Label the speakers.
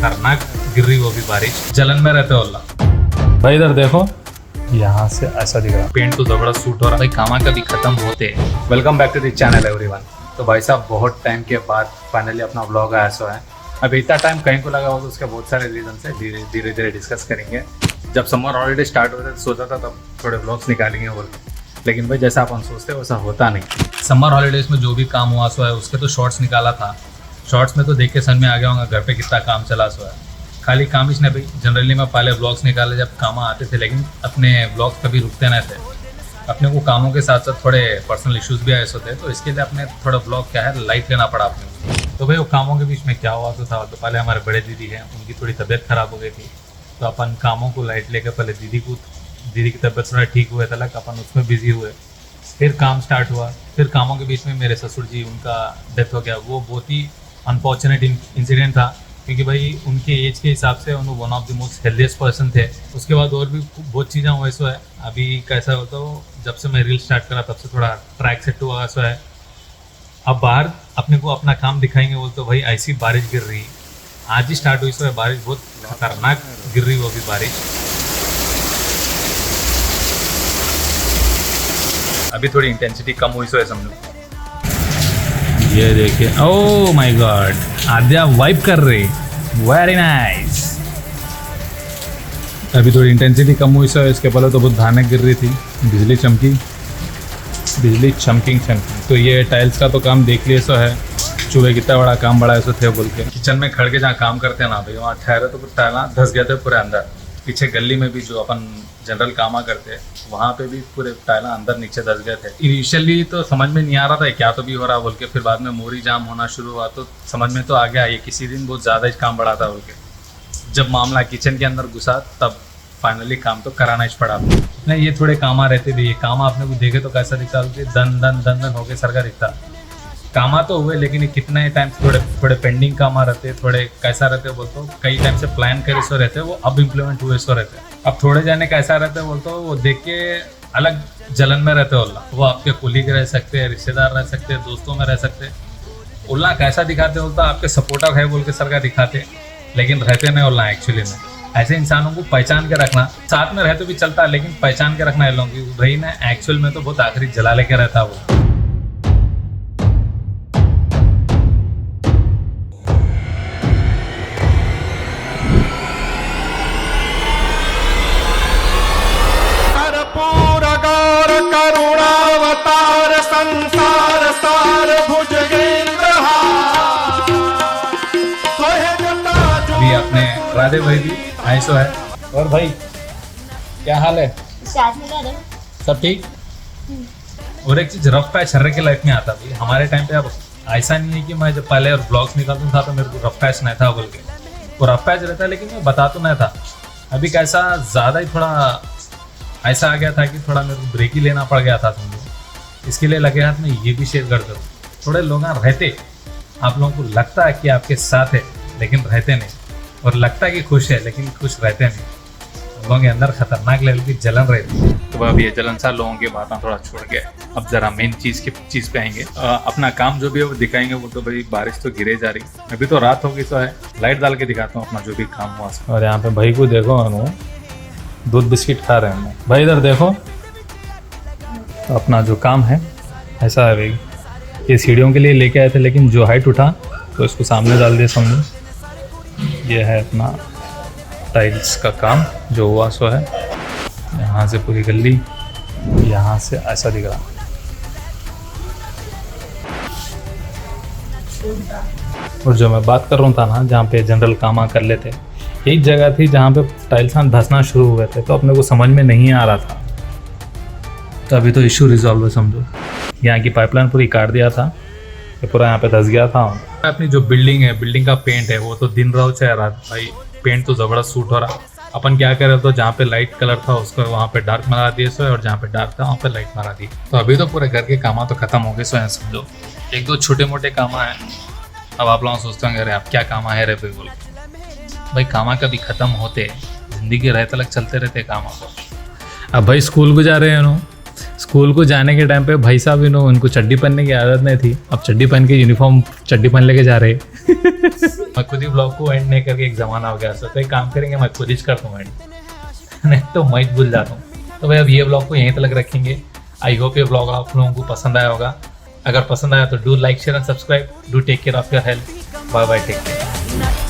Speaker 1: खतरनाक गिर रही वो भी बारिश, जलन में रहते हो अल्लाह। भाई इधर देखो, यहाँ से ऐसा दिख रहा, पेंट तो जबरदस्त सूट हो रहा भाई, कामा कभी खत्म होते। Welcome back to the channel everyone. तो भाई साहब बहुत टाइम के बाद फाइनली अपना व्लॉग आया सो है। अब इतना टाइम कहीं को लगा हो तो उसके बहुत सारे रीजन है, धीरे धीरे डिस्कस करेंगे। जब समर हॉलीडे स्टार्ट हो रहे तो सोचा था तब थोड़े व्लॉग्स निकालेंगे बोल के, लेकिन भाई जैसा अपन सोचते हैं वैसा होता नहीं। समर हॉलीडेज में जो भी काम हुआ सो है उसके तो शॉर्ट्स निकाला था, शॉर्ट्स में तो देख के समझ में आ गया होगा घर पे कितना काम चला सो है। खाली काम ही नहीं भाई, जनरली मैं पहले ब्लॉग्स निकाले जब काम आते थे, लेकिन अपने ब्लॉग्स कभी रुकते नहीं थे। अपने को कामों के साथ साथ थोड़े पर्सनल इश्यूज भी आए होते, तो इसके लिए अपने थोड़ा ब्लॉग क्या है लाइट लेना पड़ा अपने। तो भाई वो कामों के बीच में क्या हुआ तो था, तो पहले हमारे बड़े दीदी हैं, उनकी थोड़ी तबीयत खराब हो गई थी, तो अपन कामों को लाइट लेकर पहले दीदी की तबीयत थोड़ा ठीक हुए तक अपन उसमें बिजी हुए। फिर काम स्टार्ट हुआ, फिर कामों के बीच में मेरे ससुर जी उनका डेथ हो गया। वो बहुत ही अनफॉर्चुनेट इंसिडेंट था, क्योंकि भाई उनके एज के हिसाब से उन्होंने one of the most healthiest person थे। उसके बाद और भी बहुत चीज़ें हुए सो है। अभी कैसा होता हो, जब से मैं रील स्टार्ट करा तब से थोड़ा ट्रैक सेट हुआ सो है। अब बाहर अपने को अपना काम दिखाएंगे बोलते तो भाई ऐसी बारिश गिर रही, आज ही स्टार्ट हुई सो है बारिश, बहुत खतरनाक गिर रही वो भी बारिश। अभी थोड़ी इंटेंसिटी कम हुई सो है समझो। ये देखिए, oh my god, Aadya wipe कर रही, वेरी नाइस। अभी थोड़ी इंटेंसिटी कम हुई सो है, इसके पहले तो बहुत धाने गिर रही थी, बिजली चमकी तो ये टाइल्स का तो काम देख लिए सो है। चूहे कितना बड़ा काम बड़ा ऐसा थे बोल के। किचन में खड़ के जहाँ काम करते हैं ना भाई, वहाँ ठहरे तो कुछ टाइल धस गए थे पूरे अंदर। पीछे गली में भी जो अपन जनरल कामा करते वहाँ पे भी पूरे टाइल अंदर नीचे धस गए थे। इनिशियली तो समझ में नहीं आ रहा था क्या तो भी हो रहा बोल के, फिर बाद में मोरी जाम होना शुरू हुआ तो समझ में तो आ गया ये किसी दिन बहुत ज़्यादा ही काम बढ़ा था बोल के। जब मामला किचन के अंदर घुसा तब फाइनली काम तो कराना ही पड़ा। नहीं ये थोड़े कामा रहते थे, ये कामा आपने को देखे तो कैसा दिखता, दन दन दन दन होके सर का दिखता। कामा तो हुए लेकिन कितने टाइम थोड़े पेंडिंग कामा रहते, थोड़े कैसा रहते बोलते कई टाइम से प्लान करे सो रहते, वो अब इम्प्लीमेंट हुए सो रहते। अब थोड़े जाने कैसा रहते बोलते वो देख के अलग जलन में रहते ओल्ला। वो आपके कोलीग रह सकते हैं, रिश्तेदार रह सकते हैं, दोस्तों में रह सकते। ओल्ला कैसा दिखाते बोलता आपके सपोर्टर है बोल के सर का दिखाते, लेकिन रहते नहीं ओल्ला एक्चुअली में। ऐसे इंसानों को पहचान के रखना, साथ में रहते भी चलता है लेकिन पहचान के रखना है लोगों की भाई ना, एक्चुअल में तो बहुत आखिरी जला लेके रहता है वो।
Speaker 2: करुणावतार संसार सार
Speaker 1: अभी आपने राधे भाई भी ऐसा है। और भाई क्या हाल है? सब ठीक। और एक चीज रफ पैच हर के लाइफ में आता भाई, हमारे टाइम पे अब ऐसा नहीं है कि मैं जब पहले और ब्लॉग्स निकालता था तो मेरे को रफ पैच नहीं था बोल के, वो रफ पैच रहता है लेकिन मैं बता तो नहीं था। अभी कैसा ज़्यादा ही थोड़ा ऐसा आ गया था कि थोड़ा मेरे को ब्रेक ही लेना पड़ गया था समझो। इसके लिए लगे हाथ में ये भी शेयर कर दो। थोड़े लोग रहते, आप लोगों को लगता है कि आपके साथ है लेकिन रहते नहीं, और लगता है कि खुश है लेकिन खुश रहते नहीं। लोगों के अंदर खतरनाक लेवल की जलन रहती है। तो अब ये जलनसार लोगों की बातें थोड़ा छोड़ के अब जरा मेन चीज़ पे आएंगे। अपना काम जो भी है वो दिखाएंगे। वो तो भाई बारिश तो गिरे जा रही, अभी तो रात होगी तो है, लाइट डाल के दिखाता हूँ अपना जो भी काम हुआ। और यहाँ पे भाई को देखो, दूध बिस्किट खा रहे हैं भाई। इधर देखो, तो अपना जो काम है ऐसा है भाई, ये सीढ़ियों के लिए लेके आए थे लेकिन जो हाइट उठा तो इसको सामने डाल दिया समझो। ये है अपना टाइल्स का काम जो हुआ सो है। यहाँ से पूरी गली, यहाँ से ऐसा दिख रहा। और जो मैं बात कर रहा था ना, जहाँ पे जनरल कामा कर लेते, यही जगह थी जहाँ पे टाइल्स धंसना शुरू हुए थे, तो अपने को समझ में नहीं आ रहा था। तो अभी तो इशू रिजॉल्व है समझो। यहाँ की पाइपलाइन पूरी काट दिया था, ये पूरा यहाँ पे धस गया था। अपनी जो बिल्डिंग है, बिल्डिंग का पेंट है, वो तो दिन रहो चाहे रात भाई, पेंट तो ज़बरदस्त सूट हो रहा। अपन क्या करे तो जहाँ पे लाइट कलर था उसको वहाँ पे डार्क मारा दिए सो, और जहाँ पे डार्क था वहाँ पे लाइट मारा दी। तो अभी तो पूरे घर के कामा तो खत्म हो गए सो है समझो। एक दो छोटे मोटे कामा है। अब आप लोग सोचते होंगे अरे आप क्या कामा है रे बोल, भाई कामा कभी ख़त्म होते, ज़िंदगी रहते लग चलते रहते कामा को। अब भाई स्कूल गुजारे हैं स्कूल को जाने के टाइम पे भाई साहब उनको चड्डी पहनने की आदत नहीं थी, अब चड्डी पहन के यूनिफॉर्म चड्डी पहन लेके जा रहे मैं खुद ही ब्लॉग को एंड नहीं करके एक ज़माना हो गया, तो एक काम करेंगे मैं खुद ही करता हूँ एंड नहीं तो मैं भूल जाता हूँ। तो भाई अब ये ब्लॉग को यहीं तक रखेंगे। आई होप ये ब्लॉग आप लोगों को पसंद आया होगा। अगर पसंद आया तो do like share and subscribe. Do take care of your health. Bye bye, take care.